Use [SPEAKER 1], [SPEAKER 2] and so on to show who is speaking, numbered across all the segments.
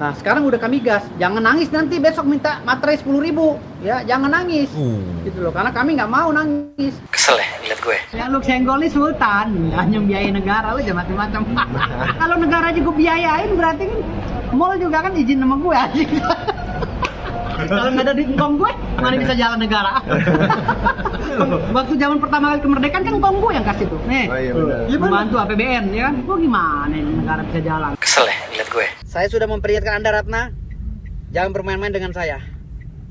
[SPEAKER 1] Nah sekarang udah kami gas, jangan nangis nanti besok minta materai 10.000 ya, jangan nangis gitu loh, karena kami nggak mau nangis.
[SPEAKER 2] Kesel ya lihat gue.
[SPEAKER 1] Yang lu senggol nih Sultan, hanya biaya negara lu jangan macam-macam. Kalau negara juga biayain berarti kan mall juga kan izin sama gue aja. Kalau nggak ada di ngkong gue, mana bisa jalan negara? Waktu zaman pertama kali kemerdekaan kan ngkong gue yang kasih tuh. Nih, membantu APBN ya kan? Gue gimana ini negara bisa jalan?
[SPEAKER 2] Kesel ya lihat gue.
[SPEAKER 1] Saya sudah memperingatkan Anda Ratna, jangan bermain-main dengan saya.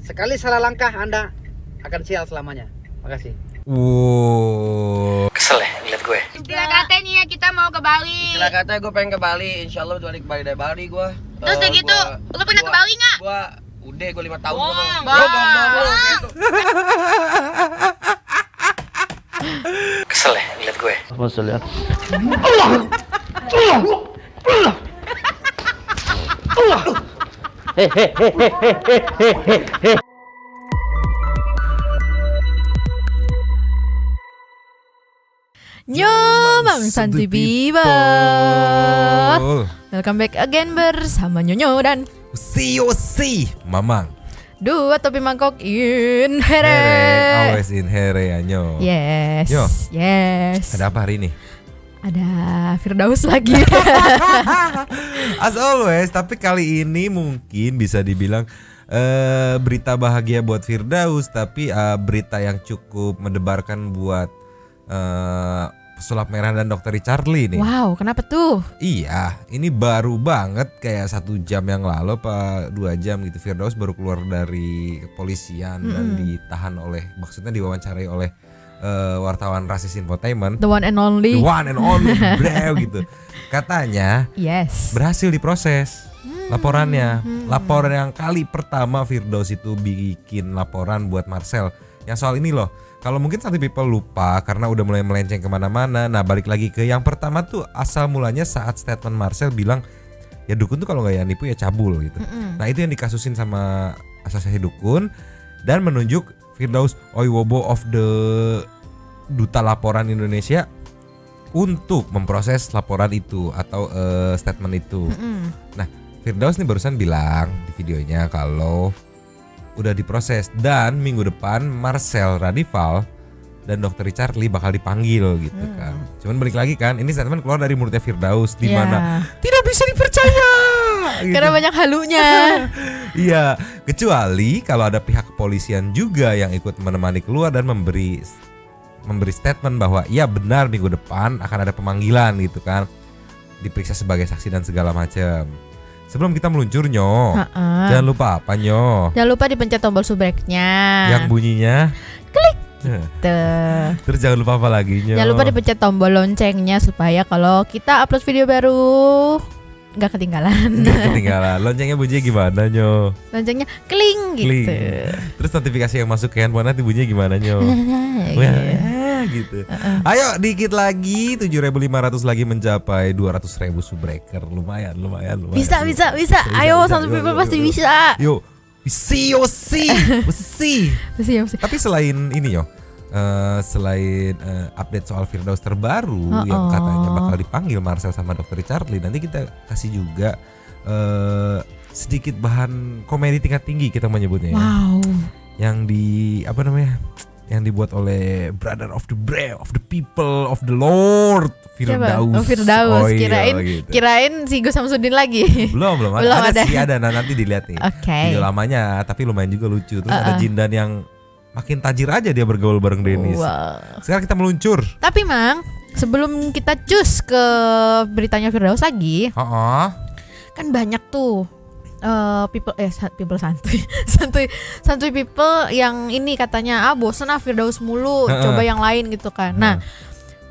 [SPEAKER 1] Sekali salah langkah Anda akan sial selamanya. Makasih.
[SPEAKER 2] Kesel ya lihat gue.
[SPEAKER 3] Istilah kata nih ya, kita mau ke Bali.
[SPEAKER 4] Istilah kata gue pengen ke Bali, insya Allah balik Bali dari Bali gue.
[SPEAKER 3] Terus udah gitu, lu pernah ke Bali nggak?
[SPEAKER 4] Gue udah 5 tahun gue
[SPEAKER 3] Bang.
[SPEAKER 2] Kesel ya lihat gue.
[SPEAKER 5] Yo, Bang Santuy People. Welcome back again bersama Nyonyo dan
[SPEAKER 6] COC Mamang.
[SPEAKER 5] dua topi mangkok in here.
[SPEAKER 6] Always in here ya Nyo.
[SPEAKER 5] Yes.
[SPEAKER 6] Yo.
[SPEAKER 5] Yes.
[SPEAKER 6] Ada apa hari ini?
[SPEAKER 5] Ada Firdaus lagi.
[SPEAKER 6] As always, tapi kali ini mungkin bisa dibilang berita bahagia buat Firdaus, tapi berita yang cukup mendebarkan buat pesulap merah dan Dr. Charlie nih.
[SPEAKER 5] Wow, kenapa tuh?
[SPEAKER 6] Iya, ini baru banget kayak 1 jam yang lalu apa 2 jam gitu, Firdaus baru keluar dari kepolisian dan ditahan oleh, maksudnya diwawancarai oleh wartawan Rasis Infotainment.
[SPEAKER 5] The one and only.
[SPEAKER 6] The one and only bro gitu. Katanya
[SPEAKER 5] Yes.
[SPEAKER 6] berhasil diproses laporannya. Laporan yang kali pertama Firdaus itu bikin laporan buat Marcel yang soal ini loh. Kalau mungkin Santuy People lupa karena udah mulai melenceng kemana-mana. Nah balik lagi ke yang pertama tuh, asal mulanya saat statement Marcel bilang ya dukun tuh kalau nggak yang nipu ya cabul gitu. Nah itu yang dikasusin sama asosiasi dukun dan menunjuk Firdaus Oiwobo of the Duta Laporan Indonesia untuk memproses laporan itu atau statement itu. Nah Firdaus nih barusan bilang di videonya kalau udah diproses dan minggu depan Marcel Radival dan Dr. Charlie bakal dipanggil gitu kan. Cuman balik lagi kan, ini statement keluar dari mulutnya Firdaus di mana tidak bisa dipercaya. Gitu.
[SPEAKER 5] Karena banyak halunya.
[SPEAKER 6] Iya, kecuali kalau ada pihak kepolisian juga yang ikut menemani keluar dan memberi statement bahwa iya benar minggu depan akan ada pemanggilan gitu kan. Diperiksa sebagai saksi dan segala macam. Sebelum kita meluncur Nyo, jangan lupa apa Nyo?
[SPEAKER 5] Jangan lupa dipencet tombol subscribe-nya.
[SPEAKER 6] Yang bunyinya
[SPEAKER 5] klik.
[SPEAKER 6] Terus jangan lupa apa lagi Nyo?
[SPEAKER 5] Jangan lupa dipencet tombol loncengnya supaya kalau kita upload video baru nggak ketinggalan.
[SPEAKER 6] Nggak ketinggalan. Loncengnya bunyinya gimana Nyo?
[SPEAKER 5] Loncengnya kling gitu.
[SPEAKER 6] Terus notifikasi yang masuk ke handphone nanti bunyinya gimana Nyo? Gitu. Ayo dikit lagi 7.500 lagi mencapai 200.000 subbreaker. Lumayan.
[SPEAKER 5] Bisa. Ayo Santuy People pasti bisa.
[SPEAKER 6] Yuk. Besi. Tapi selain ini yo, selain update soal Firdaus terbaru yang katanya bakal dipanggil Marcel sama Dr. Charlie, nanti kita kasih juga sedikit bahan komedi tingkat tinggi kita menyebutnya.
[SPEAKER 5] Wow.
[SPEAKER 6] Yang di apa namanya? Yang dibuat oleh Brother of the Brave, of the People, of the Lord, Firdaus.
[SPEAKER 5] Firdaus.
[SPEAKER 6] Iya, gitu.
[SPEAKER 5] Kirain si Gus Samsudin lagi.
[SPEAKER 6] Belum ada sih ada. Nah, nanti dilihat nih.
[SPEAKER 5] Oke.
[SPEAKER 6] Video lamanya, tapi lumayan juga lucu. Terus ada Jindan yang makin tajir aja dia bergaul bareng Dennis.
[SPEAKER 5] Wow.
[SPEAKER 6] Sekarang kita meluncur.
[SPEAKER 5] Tapi Mang, sebelum kita cus ke beritanya Firdaus lagi, kan banyak tuh people santuy people yang ini katanya bosen Firdaus mulu, coba yang lain gitu kan. Nah,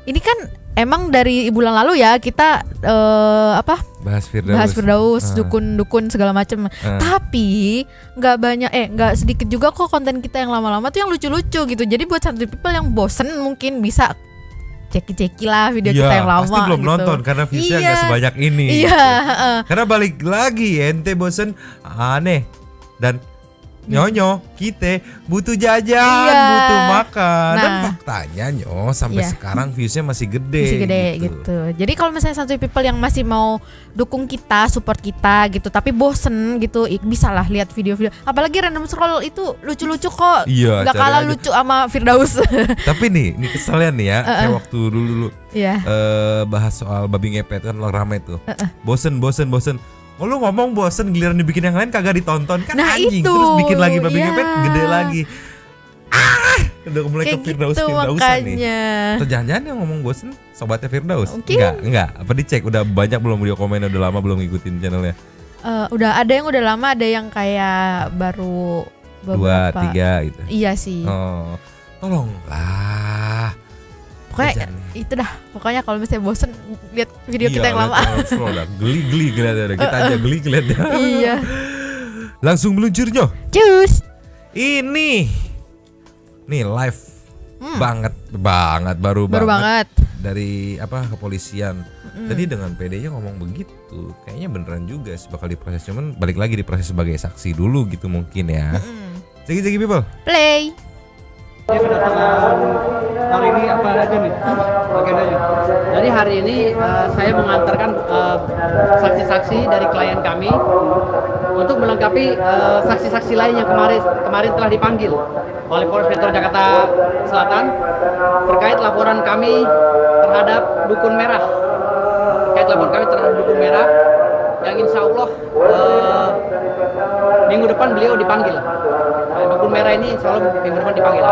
[SPEAKER 5] ini kan emang dari bulan lalu ya kita bahas Firdaus, dukun segala macem. Tapi nggak sedikit juga kok konten kita yang lama-lama tuh yang lucu-lucu gitu. Jadi buat santuy people yang bosen mungkin bisa ceki lah video kita yang lama.
[SPEAKER 6] Pasti belum
[SPEAKER 5] gitu.
[SPEAKER 6] nonton karena viewsnya nggak sebanyak ini.
[SPEAKER 5] Iya.
[SPEAKER 6] Karena balik lagi ente bosen aneh dan Nyonyo, kita butuh jajan,
[SPEAKER 5] Iya.
[SPEAKER 6] butuh makan. Dan
[SPEAKER 5] Nah.
[SPEAKER 6] faktanya Nyo sampai
[SPEAKER 5] Iya.
[SPEAKER 6] sekarang viewsnya masih gede.
[SPEAKER 5] Masih gede gitu. Jadi kalau misalnya santuy people yang masih mau dukung kita, support kita gitu, tapi bosen gitu, bisa lah lihat video-video. Apalagi random scroll itu lucu-lucu kok.
[SPEAKER 6] Iya,
[SPEAKER 5] Gak
[SPEAKER 6] cari
[SPEAKER 5] kalah
[SPEAKER 6] aja.
[SPEAKER 5] lucu sama Firdaus.
[SPEAKER 6] Tapi nih keselnya nih ya, kayak waktu dulu
[SPEAKER 5] Iya.
[SPEAKER 6] bahas soal babi ngepet kan ramai tuh. Bosen. Oh, lu ngomong bosen, giliran dibikin yang lain kagak ditonton kan
[SPEAKER 5] Nah,
[SPEAKER 6] anjing.
[SPEAKER 5] itu,
[SPEAKER 6] Terus bikin lagi babi
[SPEAKER 5] iya.
[SPEAKER 6] ngepet gede lagi. Udah mulai
[SPEAKER 5] Kayak
[SPEAKER 6] ke Firdausan
[SPEAKER 5] gitu
[SPEAKER 6] nih.
[SPEAKER 5] makanya.
[SPEAKER 6] Atau jangan-jangan yang ngomong bosen sobatnya Firdaus?
[SPEAKER 5] Mungkin.
[SPEAKER 6] Enggak. Apa dicek? Udah banyak belum video komen, udah lama belum ngikutin channelnya?
[SPEAKER 5] Udah ada yang udah lama, ada yang kayak baru
[SPEAKER 6] 2,
[SPEAKER 5] beberapa.
[SPEAKER 6] 3 gitu.
[SPEAKER 5] Iya sih.
[SPEAKER 6] Oh, tolonglah.
[SPEAKER 5] Pokoknya
[SPEAKER 6] Jajan.
[SPEAKER 5] itu dah. Pokoknya kalau misalnya bosen lihat video kita yang lama.
[SPEAKER 6] Geli ngeliatnya. Kita aja geli ngeliatnya.
[SPEAKER 5] Iya.
[SPEAKER 6] Langsung meluncurnya.
[SPEAKER 5] Cus.
[SPEAKER 6] Ini nih live banget baru
[SPEAKER 5] banget.
[SPEAKER 6] dari kepolisian. Tadi dengan PD-nya ngomong begitu, kayaknya beneran juga sih bakal diproses, cuman balik lagi diproses sebagai saksi dulu gitu mungkin ya. Segi people.
[SPEAKER 5] Play.
[SPEAKER 1] Hari ini apa aja nih agendanya? Jadi hari ini saya mengantarkan saksi-saksi dari klien kami untuk melengkapi saksi-saksi lain yang kemarin telah dipanggil oleh Polres Metro Jakarta Selatan terkait laporan kami terhadap Dukun Merah. Yang insya Allah minggu depan beliau dipanggil. Dukun Merah ini insya Allah minggu depan dipanggil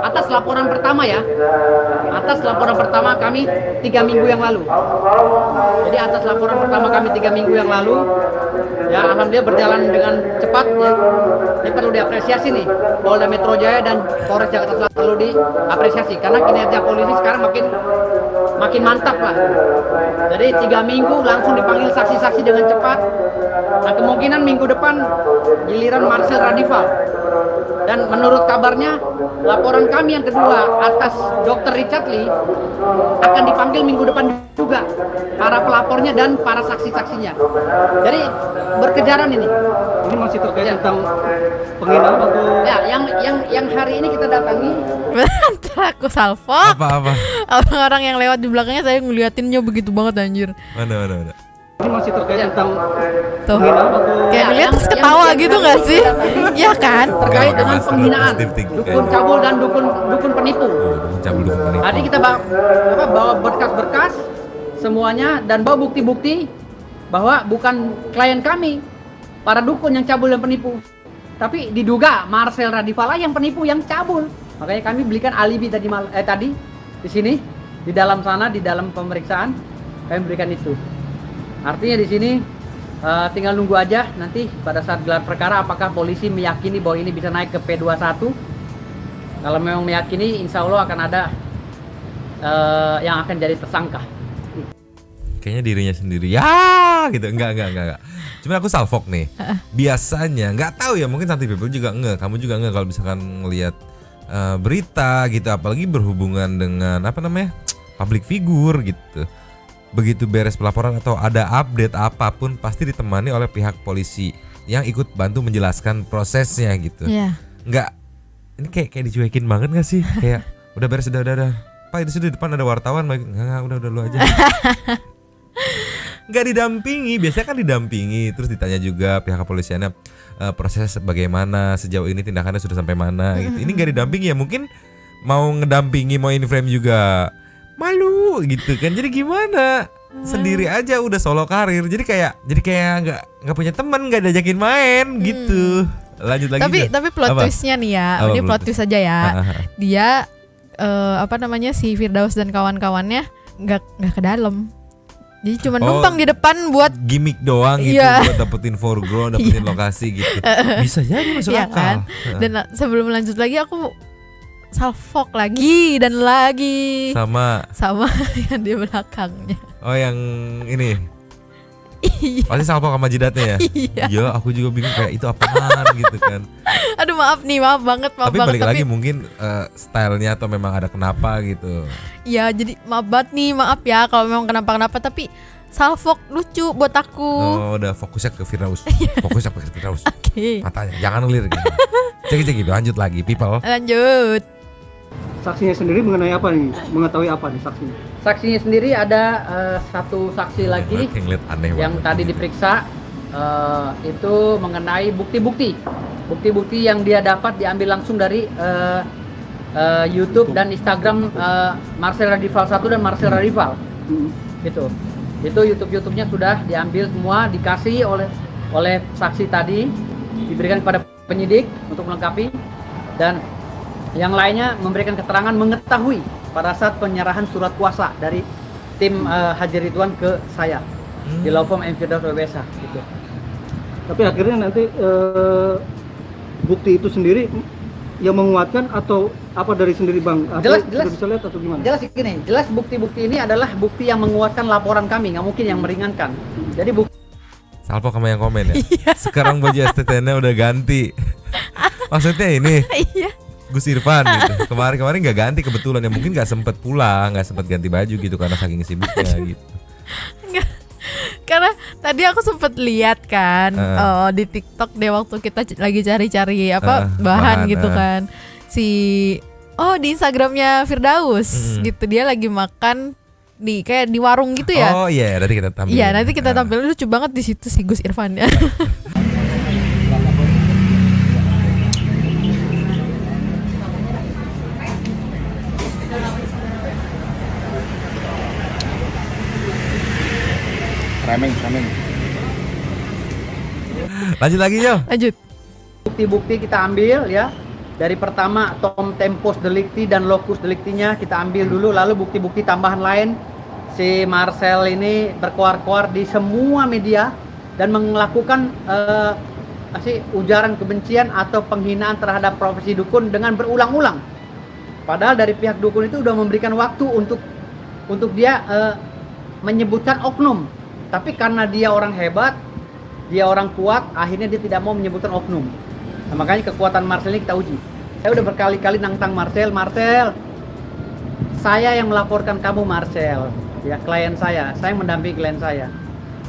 [SPEAKER 1] atas laporan pertama ya. Atas laporan pertama kami 3 minggu yang lalu. Jadi atas laporan pertama kami 3 minggu yang lalu, ya alhamdulillah berjalan dengan cepat ya. Ini perlu diapresiasi nih, Polda Metro Jaya dan Polres Jakarta Selatan perlu diapresiasi karena kinerja polisi sekarang makin mantap lah. Jadi 3 minggu langsung dipanggil saksi-saksi dengan cepat. Nah kemungkinan minggu depan giliran Marcel Radival. Dan menurut kabarnya laporan kami yang kedua atas Dr. Richard Lee akan dipanggil minggu depan juga para pelapornya dan para saksi-saksinya. Jadi berkejaran ini. Ini masih terkait tentang penghinaan atau ya yang hari ini kita datangi.
[SPEAKER 5] Bentar aku salvo.
[SPEAKER 6] Apa?
[SPEAKER 5] Orang-orang yang lewat di belakangnya saya ngeliatinnya begitu banget anjir.
[SPEAKER 6] Mana?
[SPEAKER 1] Ini masih terkait tentang
[SPEAKER 5] Tuh.
[SPEAKER 1] penghinaan atau
[SPEAKER 5] Kayak ngeliat terus ketawa gitu gak sih? Ya kan?
[SPEAKER 1] terkait
[SPEAKER 6] Pakai
[SPEAKER 1] dengan
[SPEAKER 6] masker,
[SPEAKER 1] penghinaan
[SPEAKER 6] positive thinking.
[SPEAKER 1] dukun cabul dan dukun penipu.
[SPEAKER 6] Cabul dukun penipu.
[SPEAKER 1] Tadi kita bawa berkas-berkas semuanya dan bawa bukti-bukti bahwa bukan klien kami para dukun yang cabul dan penipu, tapi diduga Marcel Radivala yang penipu yang cabul. Makanya kami belikan alibi tadi di sini di dalam sana di dalam pemeriksaan kami berikan itu. Artinya di sini tinggal nunggu aja nanti pada saat gelar perkara apakah polisi meyakini bahwa ini bisa naik ke P21. Kalau memang meyakini insya Allah akan ada yang akan jadi tersangka.
[SPEAKER 6] Kayaknya dirinya sendiri ya gitu. Enggak. Cuma aku salfok nih. Biasanya nggak tahu ya, mungkin santai people juga kamu juga kalau misalkan ngelihat berita gitu, apalagi berhubungan dengan public figure gitu. Begitu beres pelaporan atau ada update apapun pasti ditemani oleh pihak polisi yang ikut bantu menjelaskan prosesnya gitu.
[SPEAKER 5] Iya.
[SPEAKER 6] Enggak, ini kayak dicuekin banget gak sih? Kayak udah beres, udah. Pak itu di depan ada wartawan, enggak udah lu aja. Enggak didampingi, biasanya kan didampingi, terus ditanya juga pihak kepolisiannya proses bagaimana sejauh ini, tindakannya sudah sampai mana gitu. Ini enggak didampingi ya, mungkin mau ngedampingi, mau in frame juga malu gitu kan. Jadi gimana? Sendiri aja udah solo karir. Jadi kayak nggak punya teman, nggak diajakin main gitu. Lanjut lagi.
[SPEAKER 5] Tapi plot twistnya nih ya,
[SPEAKER 6] Apa
[SPEAKER 5] ini
[SPEAKER 6] plot
[SPEAKER 5] plot twist aja ya. Dia si Firdaus dan kawan-kawannya nggak ke dalam. Jadi cuma numpang di depan buat
[SPEAKER 6] gimmick doang gitu,
[SPEAKER 5] Iya.
[SPEAKER 6] buat dapetin foreground, dapetin lokasi gitu. Bisa jadi masuk
[SPEAKER 5] iya
[SPEAKER 6] akal.
[SPEAKER 5] kan. Dan sebelum lanjut lagi aku salfok lagi dan lagi
[SPEAKER 6] Sama
[SPEAKER 5] yang di belakangnya.
[SPEAKER 6] oh yang ini.
[SPEAKER 5] Iya.
[SPEAKER 6] Pasti salpok sama jidatnya ya.
[SPEAKER 5] Iya.
[SPEAKER 6] Iya, aku juga bingung kayak itu apaan gitu kan.
[SPEAKER 5] Aduh maaf banget.
[SPEAKER 6] Tapi balik lagi mungkin stylenya atau memang ada kenapa gitu.
[SPEAKER 5] Iya, jadi maaf ya kalau memang kenapa-kenapa, tapi salfok lucu buat aku.
[SPEAKER 6] Oh, udah fokusnya ke Firdaus. Fokusnya ke Firdaus.
[SPEAKER 5] Oke.
[SPEAKER 6] Matanya jangan ngelir gitu. Cek gitu, lanjut lagi people.
[SPEAKER 5] Lanjut.
[SPEAKER 7] Saksinya sendiri mengenai apa nih? Mengetahui apa nih saksinya?
[SPEAKER 1] Saksinya sendiri ada satu saksi lagi
[SPEAKER 6] Yang lihat aneh
[SPEAKER 1] yang
[SPEAKER 6] banget.
[SPEAKER 1] tadi diperiksa itu mengenai bukti-bukti yang dia dapat diambil langsung dari YouTube dan Instagram Marcel Radival 1 dan Marcel Radival. Gitu. Itu YouTube-nya sudah diambil semua, dikasih oleh saksi tadi, diberikan kepada penyidik untuk melengkapi, dan yang lainnya memberikan keterangan mengetahui pada saat penyerahan surat kuasa dari tim Haji Ridwan ke saya di law firm M. Firdaus WBSH gitu.
[SPEAKER 7] Tapi akhirnya nanti bukti itu sendiri yang menguatkan atau apa dari sendiri Bang?
[SPEAKER 1] Jelas.
[SPEAKER 7] Sudah bisa lihat atau gimana?
[SPEAKER 1] Jelas bukti-bukti ini adalah bukti yang menguatkan laporan kami, nggak mungkin yang meringankan. Jadi bukti
[SPEAKER 6] Salpo kamu yang komen ya. Sekarang baju STTN-nya udah ganti. Maksudnya ini
[SPEAKER 5] Iya.
[SPEAKER 6] Gus Irfan gitu. Kemarin nggak ganti kebetulan ya, mungkin nggak sempet pulang, nggak sempet ganti baju gitu karena saking sibuknya gitu.
[SPEAKER 5] Karena tadi aku sempet lihat kan di TikTok deh waktu kita lagi cari-cari bahan gitu kan. Di Instagramnya Firdaus gitu, dia lagi makan di kayak di warung gitu ya.
[SPEAKER 6] Oh iya, nanti kita tampilin.
[SPEAKER 5] Iya, nanti kita tampilin, lucu banget di situ si Gus Irfan ya.
[SPEAKER 8] Rameng.
[SPEAKER 6] Lanjut lagi yo.
[SPEAKER 5] Lanjut.
[SPEAKER 1] bukti kita ambil ya. Dari pertama tom tempus delicti dan locus delictinya kita ambil dulu, lalu bukti-bukti tambahan lain. Si Marcel ini berkoar-koar di semua media dan melakukan ujaran kebencian atau penghinaan terhadap profesi dukun dengan berulang-ulang. Padahal dari pihak dukun itu sudah memberikan waktu untuk dia menyebutkan oknum. Tapi karena dia orang hebat, dia orang kuat, akhirnya dia tidak mau menyebutkan oknum. Nah, makanya kekuatan Marcel ini kita uji. Saya udah berkali-kali nantang Marcel, saya yang melaporkan kamu Marcel, ya klien saya yang mendampingi klien saya.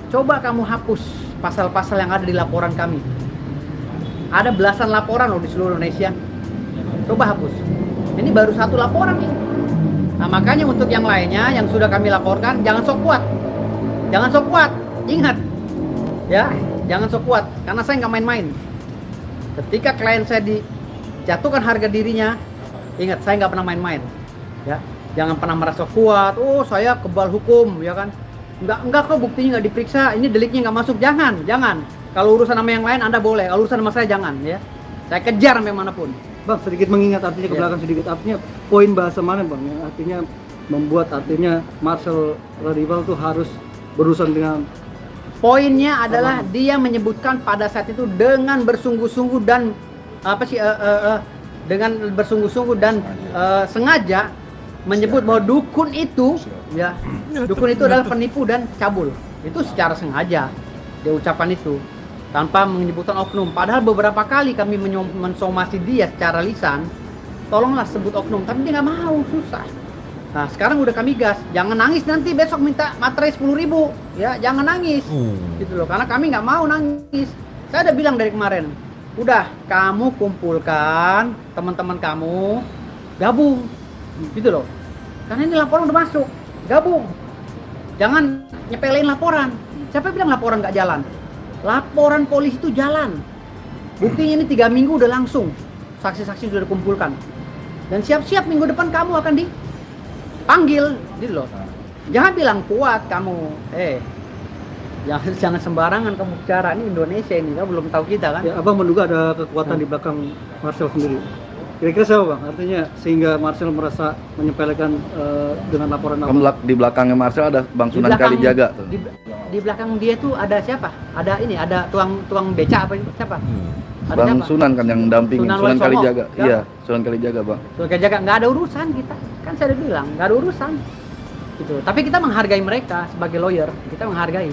[SPEAKER 1] Coba kamu hapus pasal-pasal yang ada di laporan kami. Ada belasan laporan loh di seluruh Indonesia. Coba hapus. Ini baru satu laporan nih. Nah makanya untuk yang lainnya yang sudah kami laporkan, jangan sok kuat. Jangan sok kuat, ingat ya, jangan sok kuat, karena saya nggak main-main. Ketika klien saya dijatuhkan harga dirinya, ingat saya nggak pernah main-main ya. Jangan pernah merasa kuat, oh saya kebal hukum ya kan. Enggak kok, buktinya nggak diperiksa, ini deliknya nggak masuk. Jangan. Kalau urusan sama yang lain Anda boleh, kalau urusan sama saya jangan ya. Saya kejar sampai manapun.
[SPEAKER 7] Bang, sedikit mengingat artinya ke belakang sedikit, artinya poin bahasa mana Bang yang artinya membuat artinya Marcel Radival itu harus berurusan dengan.
[SPEAKER 1] Poinnya adalah dia menyebutkan pada saat itu dengan bersungguh-sungguh dan dengan bersungguh-sungguh dan sengaja menyebut bahwa dukun itu ya, dukun itu adalah penipu dan cabul. Itu secara sengaja dia ucapkan itu tanpa menyebutkan oknum. Padahal beberapa kali kami mensomasi dia secara lisan, tolonglah sebut oknum, tapi dia nggak mau, susah. Nah sekarang udah kami gas, jangan nangis nanti besok minta materai 10.000 ya, jangan nangis gitu loh, karena kami nggak mau nangis. Saya udah bilang dari kemarin, udah kamu kumpulkan teman-teman kamu, gabung gitu loh, karena ini laporan udah masuk, gabung, jangan nyepelein laporan. Siapa bilang laporan nggak jalan? Laporan polisi itu jalan, buktinya ini 3 minggu udah langsung, saksi-saksi sudah dikumpulkan, dan siap-siap minggu depan kamu akan dipanggil gitu loh. Jangan bilang kuat kamu, jangan sembarangan kamu bicara, ini Indonesia ini, kamu belum tahu kita kan.
[SPEAKER 7] Ya, Abang menduga ada kekuatan di belakang Marcel sendiri. Kira-kira siapa Bang? Artinya sehingga Marcel merasa menyepelekan dengan laporan
[SPEAKER 8] Di belakangnya Marcel ada Bang Sunan Kalijaga tuh.
[SPEAKER 1] Di belakang dia tuh ada siapa? Ada ini, ada tuang beca apa itu siapa? Ada
[SPEAKER 8] Bang
[SPEAKER 1] siapa?
[SPEAKER 8] Sunan kan yang dampingin, Sunan Kalijaga.
[SPEAKER 1] Ya.
[SPEAKER 8] Iya, Sunan Kalijaga Bang.
[SPEAKER 1] Sunan Kalijaga nggak ada urusan kita. Kan saya udah bilang nggak ada urusan. Gitu. Tapi kita menghargai mereka sebagai lawyer, kita menghargai.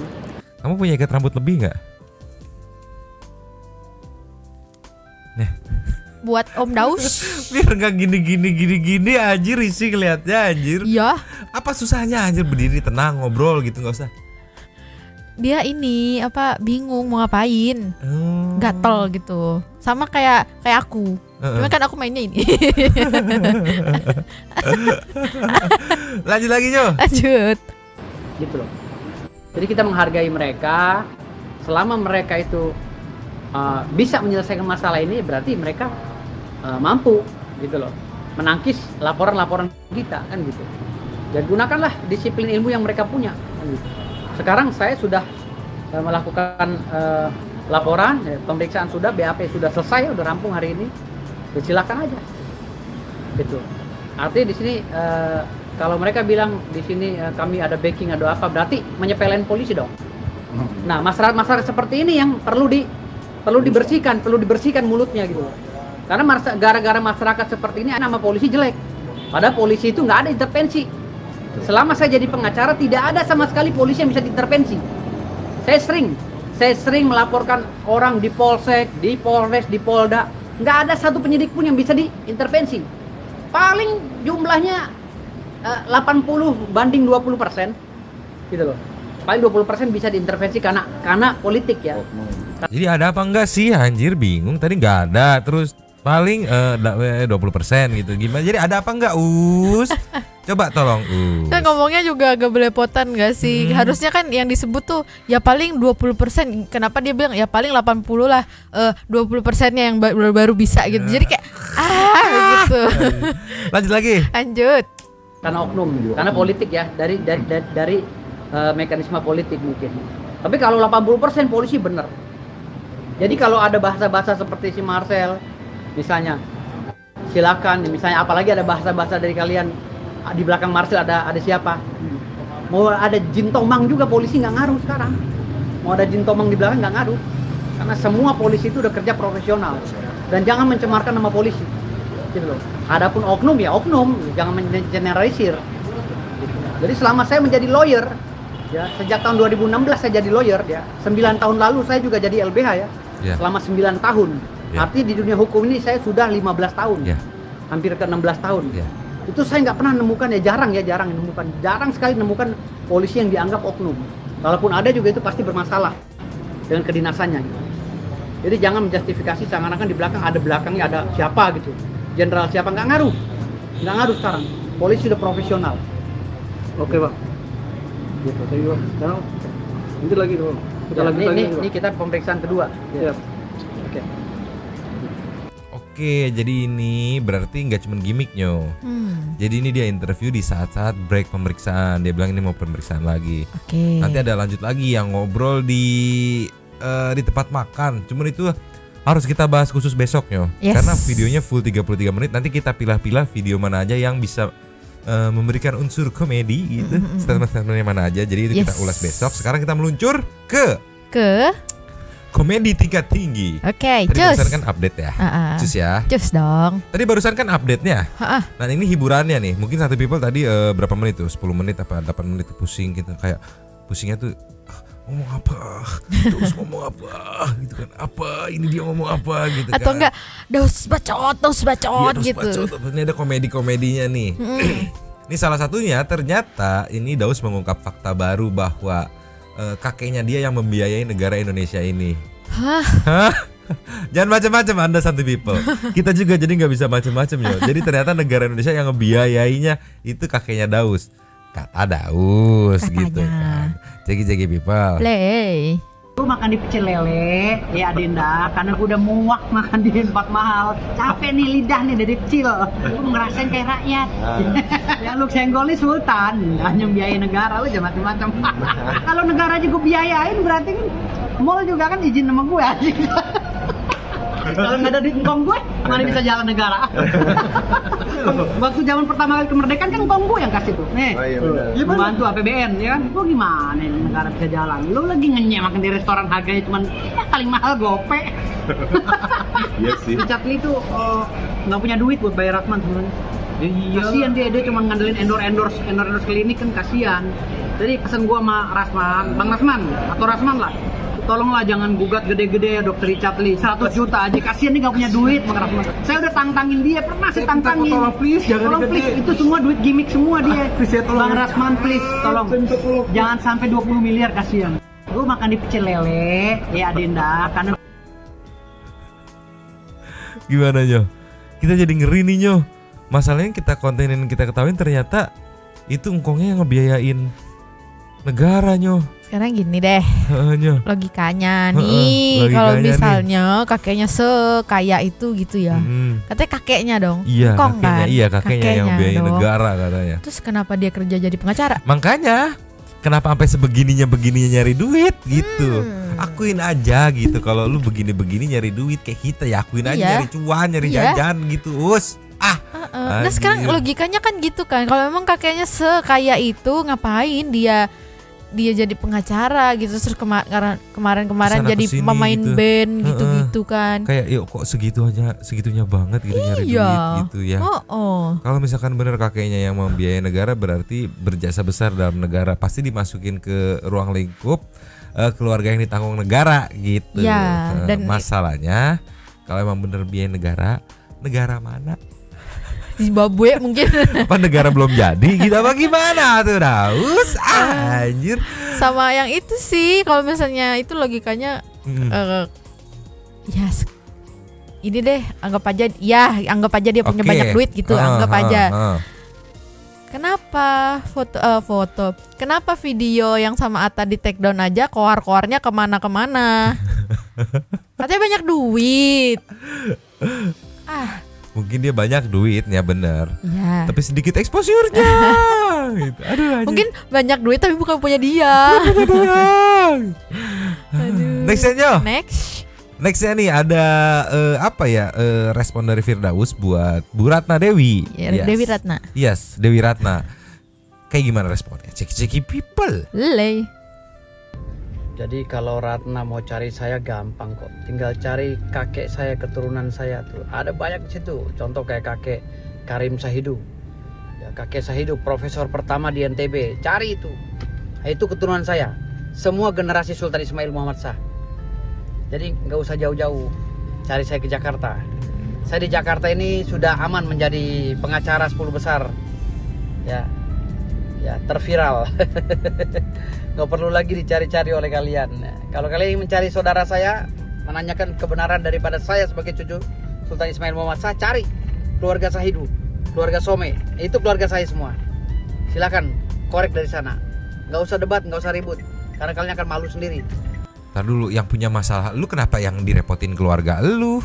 [SPEAKER 6] Kamu punya ikat rambut lebih nggak?
[SPEAKER 5] Buat Om Daus.
[SPEAKER 6] Biar nggak gini anjir, risih ngeliatnya anjir.
[SPEAKER 5] Iya.
[SPEAKER 6] Apa susahnya anjir berdiri tenang ngobrol gitu, nggak usah.
[SPEAKER 5] dia ini apa bingung mau ngapain, gatel gitu. Sama kayak aku. Cuma kan aku mainnya ini.
[SPEAKER 6] Lanjut lagi Jo.
[SPEAKER 5] Lanjut.
[SPEAKER 1] Gitu loh. Jadi kita menghargai mereka. Selama mereka itu bisa menyelesaikan masalah ini, berarti mereka mampu gitu loh menangkis laporan-laporan kita kan gitu. Dan gunakanlah disiplin ilmu yang mereka punya kan gitu. Sekarang saya sudah melakukan laporan, pemeriksaan sudah, BAP sudah selesai, udah rampung hari ini. Ya, silakan aja gitu. Artinya di sini kalau mereka bilang di sini kami ada backing, ada apa, berarti menyepelein polisi dong. Nah, masyarakat seperti ini yang perlu dibersihkan mulutnya gitu. Karena gara-gara masyarakat seperti ini nama polisi jelek. Padahal polisi itu nggak ada intervensi. Selama saya jadi pengacara tidak ada sama sekali polisi yang bisa diintervensi. Saya sering melaporkan orang di Polsek, di Polres, di Polda, nggak ada satu penyidik pun yang bisa diintervensi. Paling jumlahnya 80 banding 20%, gitu loh. Paling 20% bisa diintervensi karena politik ya.
[SPEAKER 6] Jadi ada apa enggak sih anjir, bingung tadi nggak ada, terus paling 20% gitu. Gimana? Jadi ada apa enggak Us? Coba tolong Us.
[SPEAKER 5] Nah, ngomongnya juga agak belepotan gak sih? Harusnya kan yang disebut tuh ya paling 20%. Kenapa dia bilang ya paling 80 lah, 20%-nya yang baru bisa gitu. Jadi kayak gitu.
[SPEAKER 6] Lanjut lagi.
[SPEAKER 5] Lanjut.
[SPEAKER 1] Karena oknum, karena politik ya, dari mekanisme politik mungkin. Tapi kalau 80% polisi benar. Jadi kalau ada bahasa-bahasa seperti si Marcel misalnya, silakan. Misalnya apalagi ada bahasa-bahasa dari kalian di belakang Marcel ada siapa? Mau ada Jin Tomang juga polisi nggak ngaruh sekarang. Mau ada Jin Tomang di belakang nggak ngaruh. Karena semua polisi itu udah kerja profesional. Dan jangan mencemarkan nama polisi. Gitu loh. Adapun oknum ya oknum, jangan mengeneralisir. Jadi selama saya menjadi lawyer, ya sejak tahun 2016 saya jadi lawyer ya. 9 tahun lalu saya juga jadi LBH ya.
[SPEAKER 6] Yeah.
[SPEAKER 1] Selama 9 tahun.
[SPEAKER 6] Yeah.
[SPEAKER 1] Artinya di dunia hukum ini saya sudah 15 tahun.
[SPEAKER 6] Yeah.
[SPEAKER 1] Hampir ke 16 tahun.
[SPEAKER 6] Yeah.
[SPEAKER 1] Itu saya nggak pernah nemukan jarang nemukan. Jarang sekali nemukan polisi yang dianggap oknum. Kalaupun ada juga itu pasti bermasalah dengan kedinasannya gitu. Jadi jangan menjustifikasi seakan-akan di belakangnya ada siapa gitu. Jenderal siapa, nggak ngaruh sekarang. Polisi sudah profesional.
[SPEAKER 7] Oke Pak. Gitu. Thank you Pak. Sekarang lanjut lagi dong. Kita
[SPEAKER 1] Ya,
[SPEAKER 7] lanjut lagi.
[SPEAKER 1] ini kita pemeriksaan kedua.
[SPEAKER 7] Ya.
[SPEAKER 1] Oke.
[SPEAKER 6] Oke, jadi ini berarti nggak cuma gimmicknya. Jadi ini dia interview di saat-saat break pemeriksaan. Dia bilang ini mau pemeriksaan lagi.
[SPEAKER 5] Oke.
[SPEAKER 6] Nanti ada lanjut lagi yang ngobrol di tempat makan. Cuman itu harus kita bahas khusus besoknya.
[SPEAKER 5] Yes.
[SPEAKER 6] Karena videonya full 33 menit. Nanti kita pilah-pilah video mana aja yang bisa memberikan unsur komedi gitu. Statement-statementnya mana aja. Jadi itu kita ulas besok. Sekarang kita meluncur ke komedi tingkat tinggi.
[SPEAKER 5] Oke,
[SPEAKER 6] Tadi
[SPEAKER 5] cus.
[SPEAKER 6] barusan kan update ya. Cus ya.
[SPEAKER 5] Cus dong.
[SPEAKER 6] Tadi barusan kan update-nya. Nah ini hiburannya nih. Mungkin satu people tadi berapa menit tuh? 10 menit apa 8 menit tuh pusing gitu. Kayak pusingnya tuh ngomong apa? Terus ngomong apa? Gitu kan. Apa? Ini dia ngomong apa gitu kan.
[SPEAKER 5] Atau enggak dos bacot
[SPEAKER 6] Iya,
[SPEAKER 5] gitu.
[SPEAKER 6] bacot. Ini ada komedi-komedinya nih. Ini salah satunya ternyata ini Daus mengungkap fakta baru bahwa kakeknya dia yang membiayai negara Indonesia ini. Hah? Jangan macam-macam Anda satu people. Kita juga jadi nggak bisa macam-macam yo. Jadi ternyata negara Indonesia yang ngebiayainya itu kakeknya Daus. Kata Daus gitu kan. Jagi-jagi people.
[SPEAKER 5] Play.
[SPEAKER 1] Gue makan di pecel lele, ya Adinda, karena gue udah muak makan di tempat mahal. Capek nih lidah nih dari kecil. Gue ngerasain kayak rakyat. Ya lu senggol nih sultan, hanya biaya negara, lu jangan macam-macam. Kalau negara aja gue biayain berarti kan mall juga kan izin sama gue. Kalau nggak ada di engkong gue, mana bisa jalan negara? Waktu zaman pertama kali kemerdekaan kan engkong gue yang kasih tuh. Nih, membantu APBN ya kan. Gue gimana nih negara bisa jalan? Lu lagi ngenyek makan di restoran harganya cuma paling mahal gope. Iya sih. Richard Lee tuh nggak punya duit buat bayar Rasman sebenarnya. Kasian dia cuma ngandelin endorse klinik kan kasian. Jadi pesan gua sama Rasman, Bang Rasman atau Rasman lah. Tolonglah jangan gugat gede-gede ya Dr. Richard Lee, 100 juta aja, kasihan nih gak punya duit Bang Rasman. Saya udah tantangin dia, pernah saya tantangin. Tolong please, jangan please, itu semua duit gimmick semua dia. Bang Rasman please, tolong. Jangan sampai 20 miliar kasihan. Gue makan di pecel lele, ya Adinda, karena
[SPEAKER 6] Gimana Nyo? Kita jadi ngeri nih Nyo. Masalahnya kita kontenin, kita ketahuin ternyata itu engkongnya yang ngebiayain negara Nyo.
[SPEAKER 5] Sekarang gini deh,
[SPEAKER 6] Nyo.
[SPEAKER 5] logikanya nih, kalau
[SPEAKER 6] logikanya
[SPEAKER 5] misalnya kakeknya sekaya itu gitu ya, katanya kakeknya dong,
[SPEAKER 6] Iya
[SPEAKER 5] engkong
[SPEAKER 6] kakeknya,
[SPEAKER 5] kan?
[SPEAKER 6] iya kakeknya yang biayain
[SPEAKER 5] dong.
[SPEAKER 6] negara katanya.
[SPEAKER 5] Terus kenapa dia kerja jadi pengacara?
[SPEAKER 6] Makanya kenapa sampai sebegininya nyari duit gitu. Akuin aja gitu kalau lu begini-begini nyari duit kayak kita ya, akuin aja
[SPEAKER 5] Iya.
[SPEAKER 6] nyari cuan, nyari
[SPEAKER 5] Iya.
[SPEAKER 6] jajan gitu.
[SPEAKER 5] Nah sekarang logikanya kan gitu kan, kalau memang kakeknya sekaya itu ngapain dia jadi pengacara gitu, terus kemarin
[SPEAKER 6] Kesana
[SPEAKER 5] jadi
[SPEAKER 6] kesini
[SPEAKER 5] pemain
[SPEAKER 6] gitu.
[SPEAKER 5] band gitu kan.
[SPEAKER 6] Kayak yuk kok segitunya banget gitu nyari
[SPEAKER 5] Iya.
[SPEAKER 6] duit gitu ya.
[SPEAKER 5] Oh.
[SPEAKER 6] Kalau misalkan bener kakeknya yang membiayai negara berarti berjasa besar dalam negara, pasti dimasukin ke ruang lingkup keluarga yang ditanggung negara gitu.
[SPEAKER 5] Ya, dan
[SPEAKER 6] masalahnya kalau emang bener biaya negara mana?
[SPEAKER 5] Zimbabwe mungkin.
[SPEAKER 6] Apa negara belum jadi gitu apa gimana tuh Daus? Anjir.
[SPEAKER 5] Sama yang itu sih, kalau misalnya itu logikanya ini deh, anggap aja dia punya
[SPEAKER 6] Oke.
[SPEAKER 5] banyak duit gitu, anggap aja.
[SPEAKER 6] ah.
[SPEAKER 5] Kenapa foto kenapa video yang sama Atta di take down aja koar-koarnya kemana-kemana? Katanya banyak duit.
[SPEAKER 6] Mungkin dia banyak duitnya bener,
[SPEAKER 5] Iya.
[SPEAKER 6] tapi sedikit exposure-nya. Gitu. Aduh, anjir.
[SPEAKER 5] Mungkin banyak duit tapi bukan punya dia. Aduh.
[SPEAKER 6] Nextnya Nextnya nih ada respon dari Firdaus buat Bu Ratna Dewi.
[SPEAKER 5] Ya, Dewi Ratna.
[SPEAKER 6] Yes, Dewi Ratna. Kayak gimana responnya? Ceki people.
[SPEAKER 5] Lelei.
[SPEAKER 7] Jadi kalau Ratna mau cari saya gampang kok. Tinggal cari kakek saya, keturunan saya tuh. Ada banyak di situ. Contoh kayak kakek Karim Sahidu. Ya, kakek Sahidu profesor pertama di NTB. Cari itu. Nah, itu keturunan saya. Semua generasi Sultan Ismail Muhammad Shah. Jadi nggak usah jauh-jauh. Cari saya ke Jakarta. Saya di Jakarta ini sudah aman menjadi pengacara 10 besar. Ya, terviral. Nggak perlu lagi dicari-cari oleh kalian. Kalau kalian ingin mencari saudara saya, menanyakan kebenaran daripada saya sebagai cucu Sultan Ismail Muhammad Shah, cari keluarga Sahidu, keluarga Some, itu keluarga saya semua. Silakan korek dari sana. Nggak usah debat, nggak usah ribut, karena kalian akan malu sendiri.
[SPEAKER 6] Ntar dulu, yang punya masalah lu kenapa yang direpotin keluarga lu?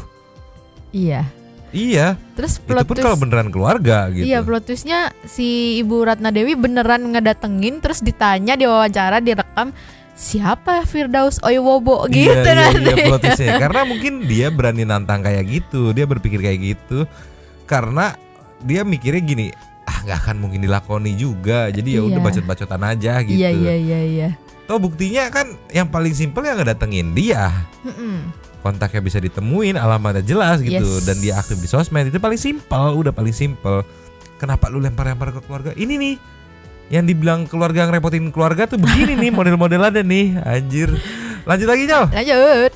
[SPEAKER 5] Iya.
[SPEAKER 6] Iya.
[SPEAKER 5] Terus
[SPEAKER 6] Itu pun kalau beneran keluarga gitu.
[SPEAKER 5] Iya, plot twistnya si Ibu Ratna Dewi beneran ngedatengin, terus ditanya, diwawancara, direkam, siapa Firdaus Oyowobo gitu nanti.
[SPEAKER 6] Iya, plot twistnya. Karena mungkin dia berani nantang kayak gitu, dia berpikir kayak gitu karena dia mikirnya gini, nggak akan mungkin dilakoni juga, jadi ya udah
[SPEAKER 5] Iya.
[SPEAKER 6] bacot-bacotan aja gitu.
[SPEAKER 5] Iya.
[SPEAKER 6] Toh buktinya kan yang paling simpel yang ngedatengin dia. Kontaknya bisa ditemuin, alamatnya jelas gitu,
[SPEAKER 5] Yes.
[SPEAKER 6] dan dia aktif di sosmed, itu paling simpel, udah paling simpel. Kenapa lu lempar-lempar ke keluarga? Ini nih yang dibilang keluarga ngerepotin keluarga tuh begini nih model-modelannya nih, anjir. Lanjut lagi Nyo.
[SPEAKER 5] Lanjut.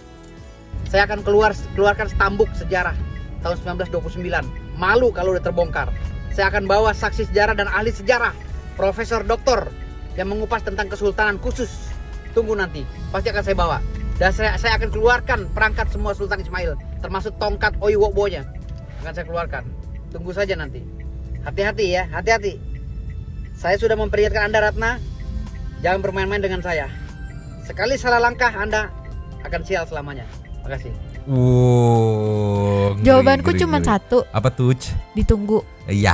[SPEAKER 7] Saya akan keluarkan stambuk sejarah tahun 1929. Malu kalau udah terbongkar. Saya akan bawa saksi sejarah dan ahli sejarah, profesor doktor yang mengupas tentang kesultanan khusus. Tunggu nanti, pasti akan saya bawa. Dan saya akan keluarkan perangkat semua Sultan Ismail, termasuk tongkat Oyowobo-nya. Akan saya keluarkan. Tunggu saja nanti. Hati-hati ya, hati-hati. Saya sudah memperingatkan Anda Ratna, jangan bermain-main dengan saya. Sekali salah langkah Anda akan sial selamanya. Makasih.
[SPEAKER 6] Wow.
[SPEAKER 5] Jawabanku cuma satu,
[SPEAKER 6] Apa tuh?
[SPEAKER 5] ditunggu.
[SPEAKER 6] Iya.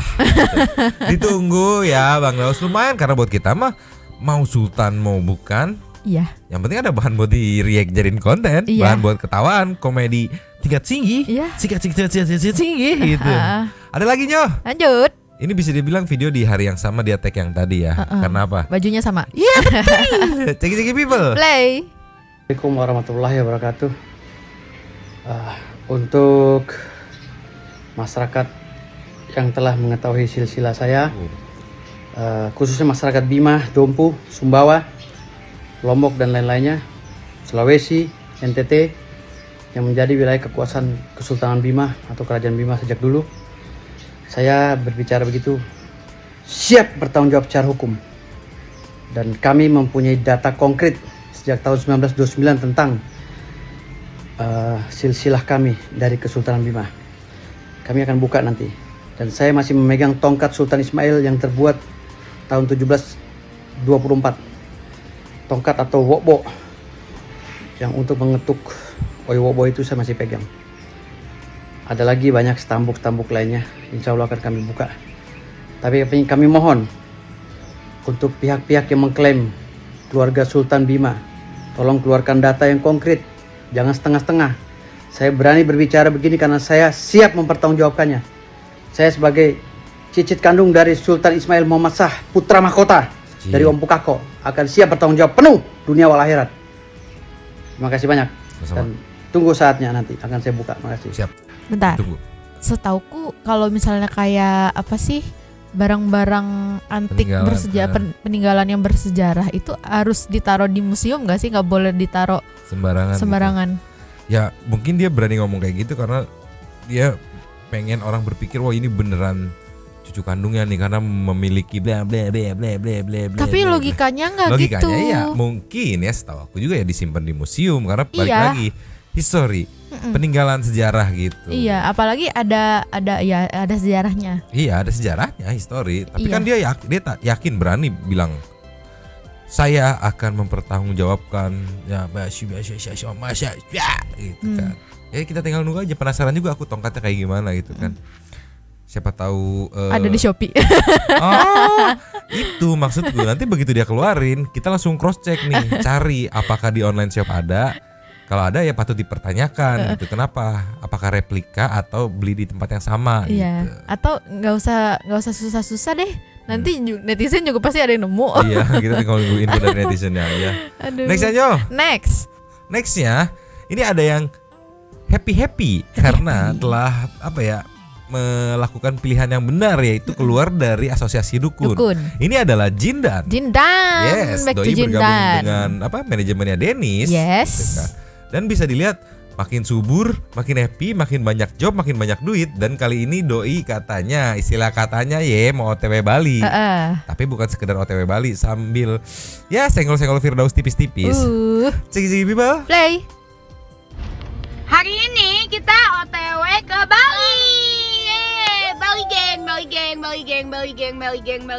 [SPEAKER 6] Ditunggu ya Bang Daus, lumayan karena buat kita mah mau sultan mau bukan,
[SPEAKER 5] Iya.
[SPEAKER 6] yang penting ada bahan buat di react jadiin konten,
[SPEAKER 5] Iya.
[SPEAKER 6] bahan buat ketawaan, komedi tingkat tinggi,
[SPEAKER 5] Iya.
[SPEAKER 6] tingkat tinggi gitu. Ada lagi Nyo.
[SPEAKER 5] Lanjut.
[SPEAKER 6] Ini bisa dibilang video di hari yang sama dia tag yang tadi ya. Karena apa?
[SPEAKER 5] Bajunya sama.
[SPEAKER 6] Ceki people.
[SPEAKER 5] Play.
[SPEAKER 7] Assalamualaikum warahmatullahi wabarakatuh. Untuk masyarakat yang telah mengetahui silsilah saya, khususnya masyarakat Bima, Dompu, Sumbawa, Lombok dan lain-lainnya, Sulawesi, NTT, yang menjadi wilayah kekuasaan Kesultanan Bima atau Kerajaan Bima sejak dulu, saya berbicara begitu, siap bertanggung jawab secara hukum. Dan kami mempunyai data konkret sejak tahun 1929 tentang silsilah kami dari Kesultanan Bima. Kami akan buka nanti. Dan saya masih memegang tongkat Sultan Ismail yang terbuat tahun 1724. Tongkat atau wokbo yang untuk mengetuk oi wokbo itu saya masih pegang. Ada lagi banyak stambuk-stambuk lainnya, insya Allah akan kami buka. Tapi kami mohon untuk pihak-pihak yang mengklaim keluarga Sultan Bima, tolong keluarkan data yang konkret, jangan setengah-setengah. Saya berani berbicara begini karena saya siap mempertanggungjawabkannya. Saya sebagai cicit kandung dari Sultan Ismail Muhammad Shah, putra mahkota dari Om Pukako, akan siap bertanggung jawab penuh dunia wal akhirat. Terima kasih banyak. Dan tunggu saatnya nanti akan saya buka. Terima kasih.
[SPEAKER 6] Siap.
[SPEAKER 5] Bentar.
[SPEAKER 6] Tunggu.
[SPEAKER 5] Setauku kalau misalnya kayak apa sih barang-barang antik peninggalan yang bersejarah itu harus ditaruh di museum nggak sih? Nggak boleh ditaruh sembarangan.
[SPEAKER 6] Gitu. Ya mungkin dia berani ngomong kayak gitu karena dia pengen orang berpikir wah ini beneran cucu kandungnya nih karena memiliki bla bla bla bla bla bla.
[SPEAKER 5] Tapi logikanya nggak gitu.
[SPEAKER 6] Logikanya ya mungkin ya setahu aku juga ya disimpan di museum karena balik lagi history peninggalan sejarah gitu.
[SPEAKER 5] Iya, apalagi ada sejarahnya.
[SPEAKER 6] Iya, ada sejarahnya, history. Tapi kan dia yakin berani bilang saya akan mempertanggungjawabkan ya masya gitu kan. Ya kita tinggal nunggu aja, penasaran juga aku tongkatnya kayak gimana gitu kan. Siapa tahu
[SPEAKER 5] ada di Shopee.
[SPEAKER 6] Oh, itu maksudku. Nanti begitu dia keluarin, kita langsung cross check nih, cari apakah di online shop ada. Kalau ada ya patut dipertanyakan gitu. Kenapa? Apakah replika atau beli di tempat yang sama gitu.
[SPEAKER 5] Atau nggak usah susah-susah deh. Nanti netizen juga pasti ada yang nemu.
[SPEAKER 6] Iya, kita tinggal nunggu info dari netizennya ya. Next aja. Nextnya ini ada yang happy karena telah melakukan pilihan yang benar, yaitu keluar dari asosiasi dukun. Ini adalah Jindan. Yes,
[SPEAKER 5] back
[SPEAKER 6] doi
[SPEAKER 5] to
[SPEAKER 6] bergabung
[SPEAKER 5] Jindan
[SPEAKER 6] dengan manajemennya Dennis.
[SPEAKER 5] Yes.
[SPEAKER 6] Gitu kan. Dan bisa dilihat makin subur, makin happy, makin banyak job, makin banyak duit. Dan kali ini doi katanya, istilah katanya mau OTW Bali. Tapi bukan sekedar OTW Bali, sambil ya senggol-senggol Firdaus tipis-tipis. Ciki-ciki people.
[SPEAKER 5] Play.
[SPEAKER 3] Hari ini kita OTW ke Bali. Bali geng.
[SPEAKER 4] Bali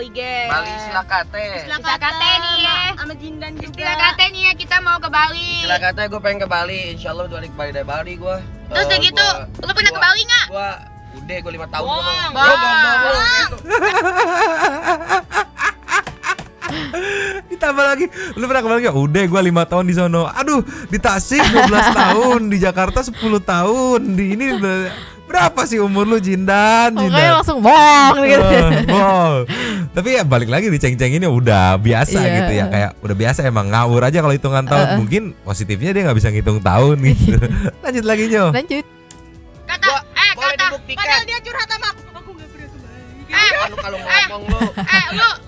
[SPEAKER 4] Silakate
[SPEAKER 3] nih ya. Sama Jindan juga. Silakate nih ya, kita mau ke Bali.
[SPEAKER 4] Silakate gue pengen ke Bali. Insya Allah balik balik dari Bali gue.
[SPEAKER 3] Terus udah gitu, lu pernah ke Bali nggak?
[SPEAKER 4] Udah, gue 5 tahun.
[SPEAKER 6] Ditambah lagi, lu pernah ke Bali gak? Udah, gue 5 tahun di sono. Aduh, di Tasik 12 tahun, di Jakarta 10 tahun. Di ini berapa sih umur lu, Jindan?
[SPEAKER 5] Oke, langsung bong gitu.
[SPEAKER 6] Tapi ya balik lagi di ceng-ceng ini udah biasa gitu ya. Kayak udah biasa emang ngawur aja kalau hitungan tahun. Mungkin positifnya dia gak bisa ngitung tahun gitu. Lanjut lagi, Nyo.
[SPEAKER 5] Lanjut.
[SPEAKER 3] Kata,
[SPEAKER 4] padahal
[SPEAKER 3] dia curhat sama aku gak pernah ke Bali.
[SPEAKER 4] Kalau ngomong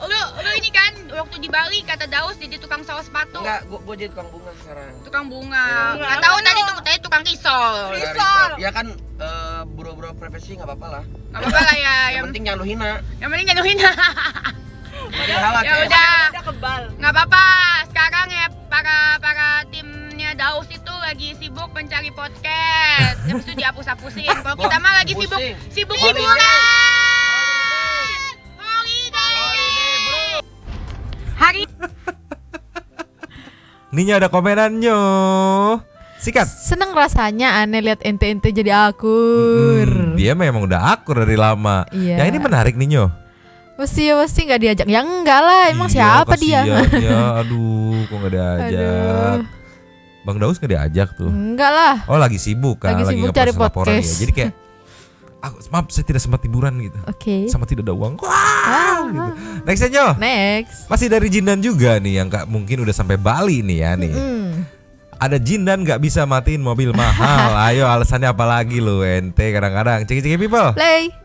[SPEAKER 3] lu ini kan waktu di Bali kata Daus jadi tukang saus sepatu.
[SPEAKER 4] Enggak, gue jadi tukang bunga sekarang.
[SPEAKER 3] Tukang bunga. Enggak tahu tadi tukang risol.
[SPEAKER 4] Ya kan buru-buru profesi enggak apa-apa lah.
[SPEAKER 3] Enggak apa-apa lah ya.
[SPEAKER 4] Yang penting jangan lu hina.
[SPEAKER 3] Yang penting jangan lu hina. Ya udah.
[SPEAKER 1] kebal.
[SPEAKER 3] Enggak apa-apa. Sekarang ya para timnya Daus itu lagi sibuk mencari podcast. Habis itu dihapus-hapusin. Kalau kita mah lagi sibuk hiburan. Hari
[SPEAKER 6] Ninya ada komenannya. Sikat.
[SPEAKER 5] Seneng rasanya aneh lihat ente-ente jadi akur.
[SPEAKER 6] Dia memang udah akur dari lama.
[SPEAKER 5] Iya.
[SPEAKER 6] Yang ini menarik nih, Nyo.
[SPEAKER 5] Mesti nggak diajak. Ya enggak lah, emang siapa dia?
[SPEAKER 6] Ya, aduh, kok nggak diajak? Bang Daus nggak diajak tuh?
[SPEAKER 5] Enggak lah.
[SPEAKER 6] Oh, lagi sibuk kan?
[SPEAKER 5] Lagi sibuk cari
[SPEAKER 6] laporan ya.
[SPEAKER 5] podcast.
[SPEAKER 6] Jadi kayak maaf, saya tidak sempat liburan gitu.
[SPEAKER 5] Oke.
[SPEAKER 6] Sama tidak ada uang. Gitu. Next aja.
[SPEAKER 5] Next.
[SPEAKER 6] Masih dari Jindan juga nih yang mungkin udah sampai Bali nih ya nih. Ada Jindan nggak bisa matiin mobil mahal. Ayo alasannya apa lagi lu ente kadang-kadang. Ciki-ciki people.
[SPEAKER 5] Play.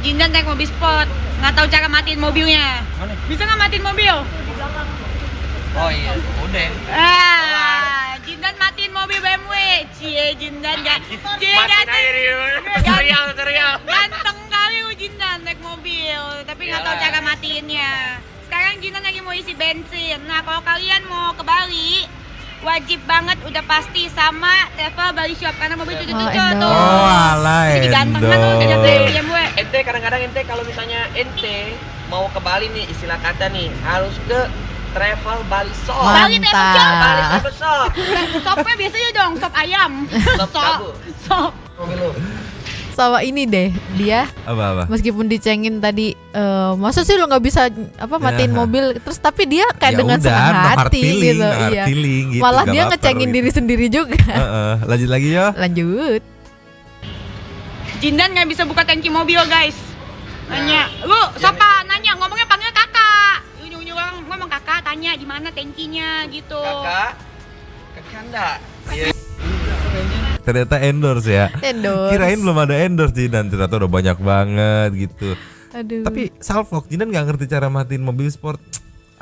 [SPEAKER 3] Jindan naik mobil sport, nggak tahu cara matiin mobilnya. Bisa nggak matiin mobil?
[SPEAKER 4] Oh iya, udah.
[SPEAKER 3] Jindan matiin mobil BMW. Jindan
[SPEAKER 4] Matiin aja teriak.
[SPEAKER 3] Ganteng kali Jindan naik mobil, tapi nggak tahu cara matiinnya. Sekarang sekarang Jinan lagi mau isi bensin. Nah, kalau kalian mau ke Bali, wajib banget udah pasti sama travel Bali Shop karena mobil cucu-cucu tuh.
[SPEAKER 6] Oh, alah
[SPEAKER 3] Jadi ganteng kan tuh jadi DM gue.
[SPEAKER 4] Ente kadang-kadang kalau misalnya ente mau ke Bali nih, istilah kata nih, harus ke Travel Bali Shop.
[SPEAKER 3] Bali Travel Shop.
[SPEAKER 4] Bali Travel Shop.
[SPEAKER 3] Sopnya biasanya dong, sop ayam.
[SPEAKER 4] Sop kabu.
[SPEAKER 3] Sop.
[SPEAKER 4] Mobil lu.
[SPEAKER 5] Sama ini deh, dia
[SPEAKER 6] Apa?
[SPEAKER 5] meskipun dicengin tadi, masa sih lo nggak bisa matiin
[SPEAKER 6] Ya.
[SPEAKER 5] mobil, terus tapi dia kayak
[SPEAKER 6] Ya
[SPEAKER 5] dengan
[SPEAKER 6] udah,
[SPEAKER 5] senang
[SPEAKER 6] no hard
[SPEAKER 5] hati
[SPEAKER 6] feeling,
[SPEAKER 5] gitu,
[SPEAKER 6] no hard
[SPEAKER 5] iya.
[SPEAKER 6] feeling gitu,
[SPEAKER 5] Malah
[SPEAKER 6] nggak
[SPEAKER 5] dia
[SPEAKER 6] baper
[SPEAKER 5] ngecengin
[SPEAKER 6] gitu.
[SPEAKER 5] diri sendiri juga.
[SPEAKER 6] Lanjut lagi yo.
[SPEAKER 5] Lanjut.
[SPEAKER 3] Jindan nggak bisa buka tangki mobil guys. Nanya, lu siapa? Nanya, ngomongnya panggil kakak. Unyu-unyu orang ngomong kakak, tanya di mana tangkinya gitu.
[SPEAKER 4] Kakak enggak. Iya.
[SPEAKER 6] Ternyata endorse ya.
[SPEAKER 5] Endorse.
[SPEAKER 6] Kirain belum ada endorse Jinan, ternyata udah banyak banget gitu.
[SPEAKER 5] Aduh.
[SPEAKER 6] Tapi salvok Jinan nggak ngerti cara matiin mobil sport.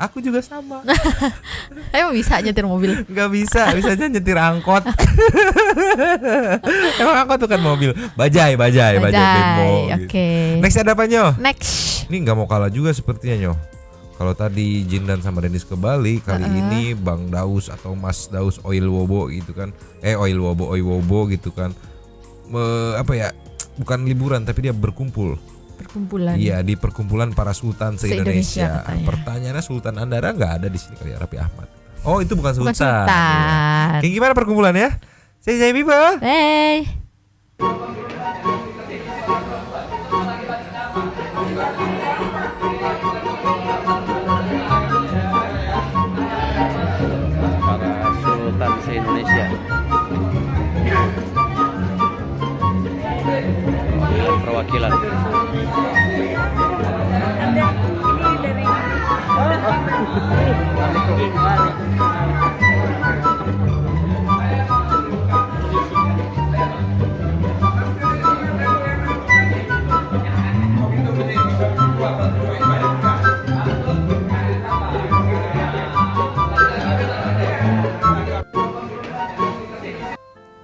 [SPEAKER 6] Aku juga sama.
[SPEAKER 5] Emang bisa nyetir mobil?
[SPEAKER 6] Nggak bisa aja nyetir angkot. Emang angkot tuh kan mobil. Bajai bemo.
[SPEAKER 5] Oke.
[SPEAKER 6] Gitu. Next ada apa Nyo?
[SPEAKER 5] Next.
[SPEAKER 6] Ini nggak mau kalah juga sepertinya Nyo. Kalau tadi Jindan sama Dennis ke Bali, kali ini Bang Daus atau Mas Daus Oil Wobo gitu kan. Oil Wobo gitu kan. Apa ya? Bukan liburan tapi dia berkumpul.
[SPEAKER 5] Perkumpulan.
[SPEAKER 6] Iya, di perkumpulan para sultan se-Indonesia.
[SPEAKER 5] Se-Indonesia,
[SPEAKER 6] Pertanyaannya Sultan Andara nggak ada di sini kali ya, Raffi Ahmad. Oh, itu bukan sultan.
[SPEAKER 5] Bukan sultan.
[SPEAKER 6] Iya. Kayak gimana perkumpulannya? Saya Biba.
[SPEAKER 5] Hey.
[SPEAKER 7] Para sultan se-Indonesia. Perwakilan.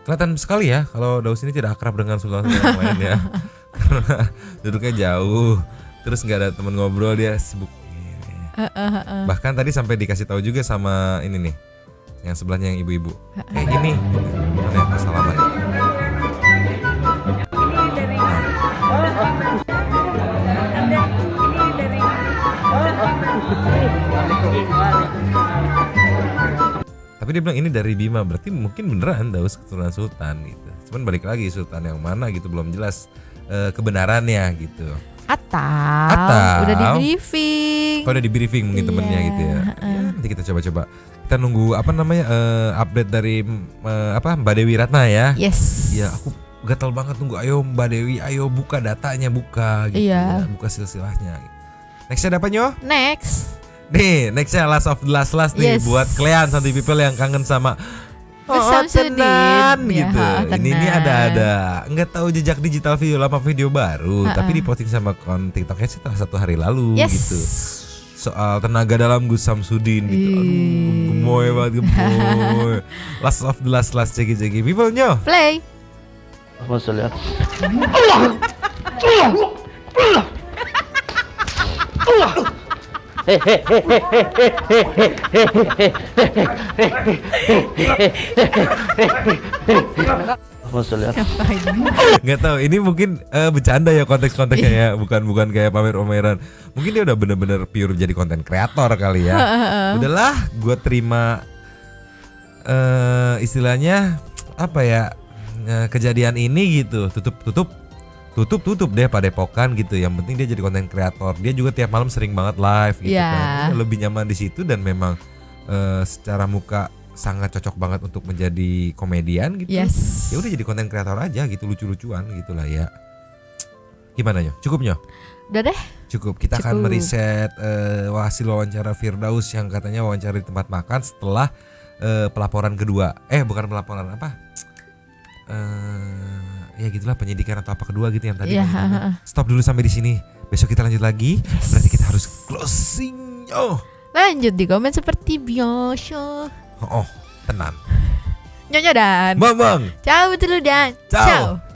[SPEAKER 6] Kelihatan sekali ya kalau Daus ini tidak akrab dengan sultan-sultan yang lain ya. Karena duduknya jauh, terus nggak ada teman ngobrol, dia sibuk. Bahkan tadi sampai dikasih tahu juga sama ini nih, yang sebelahnya yang ibu-ibu. Kayak gini, mana ya salaman ya? Tapi dia bilang ini dari Bima, berarti mungkin beneran Daus keturunan sultan gitu. Cuman balik lagi sultan yang mana gitu belum jelas kebenarannya gitu.
[SPEAKER 5] Atau udah di briefing.
[SPEAKER 6] Kalau udah di briefing mungkin
[SPEAKER 5] Iya.
[SPEAKER 6] temennya gitu ya. Ya, nanti kita coba-coba. Kita nunggu apa namanya update dari Mbak Dewi Ratna ya.
[SPEAKER 5] Yes.
[SPEAKER 6] Iya, aku gatal banget nunggu. Ayo Mbak Dewi, ayo buka datanya, buka gitu.
[SPEAKER 5] Iya.
[SPEAKER 6] Ya, buka silsilahnya. Next ada apa Nyo?
[SPEAKER 5] Next.
[SPEAKER 6] Nih, nextnya Last of the Last nih
[SPEAKER 5] Yes.
[SPEAKER 6] buat kalian Santuy People yang kangen sama
[SPEAKER 5] Samsudin.
[SPEAKER 6] tenan
[SPEAKER 5] Ya,
[SPEAKER 6] gitu. Ini
[SPEAKER 5] tenan.
[SPEAKER 6] ada nggak tahu jejak digital video lama video baru, tapi diposting sama akun TikToknya setelah 1 hari lalu
[SPEAKER 5] Yes.
[SPEAKER 6] gitu. Soal tenaga dalam Gus Samsudin gitu. Aduh, gemoy banget gemoy. Last of the Last ceki people Nyo.
[SPEAKER 5] Play.
[SPEAKER 7] Maksudnya. Maksudnya.
[SPEAKER 6] Nggak tahu, ini mungkin bercanda ya konteks-konteksnya ya, bukan kayak pamer-pameran. Mungkin dia udah bener-bener pure jadi konten kreator kali ya. Udahlah, gue terima istilahnya apa ya, kejadian ini gitu. Tutup deh Padepokan gitu. Yang penting dia jadi konten kreator. Dia juga tiap malam sering banget live gitu kan. Dia lebih nyaman di situ dan memang secara muka sangat cocok banget untuk menjadi komedian gitu.
[SPEAKER 5] Yes.
[SPEAKER 6] Ya udah jadi konten kreator aja gitu, lucu-lucuan gitulah ya. Gimana Nyo? Cukup Nyo?
[SPEAKER 5] Udah deh.
[SPEAKER 6] Cukup. Kita akan meriset hasil wawancara Firdaus yang katanya wawancara di tempat makan setelah pelaporan kedua. Bukan pelaporan apa? Ya gitulah, penyidikan atau apa kedua gitu yang tadi. Stop dulu sampai di sini. Besok kita lanjut lagi. Berarti kita harus closing.
[SPEAKER 5] Lanjut di komen seperti biasa.
[SPEAKER 6] Oh, tenang.
[SPEAKER 5] Nyonya dan
[SPEAKER 6] Bang.
[SPEAKER 5] ciao dulu dan
[SPEAKER 6] Ciao.
[SPEAKER 5] ciao.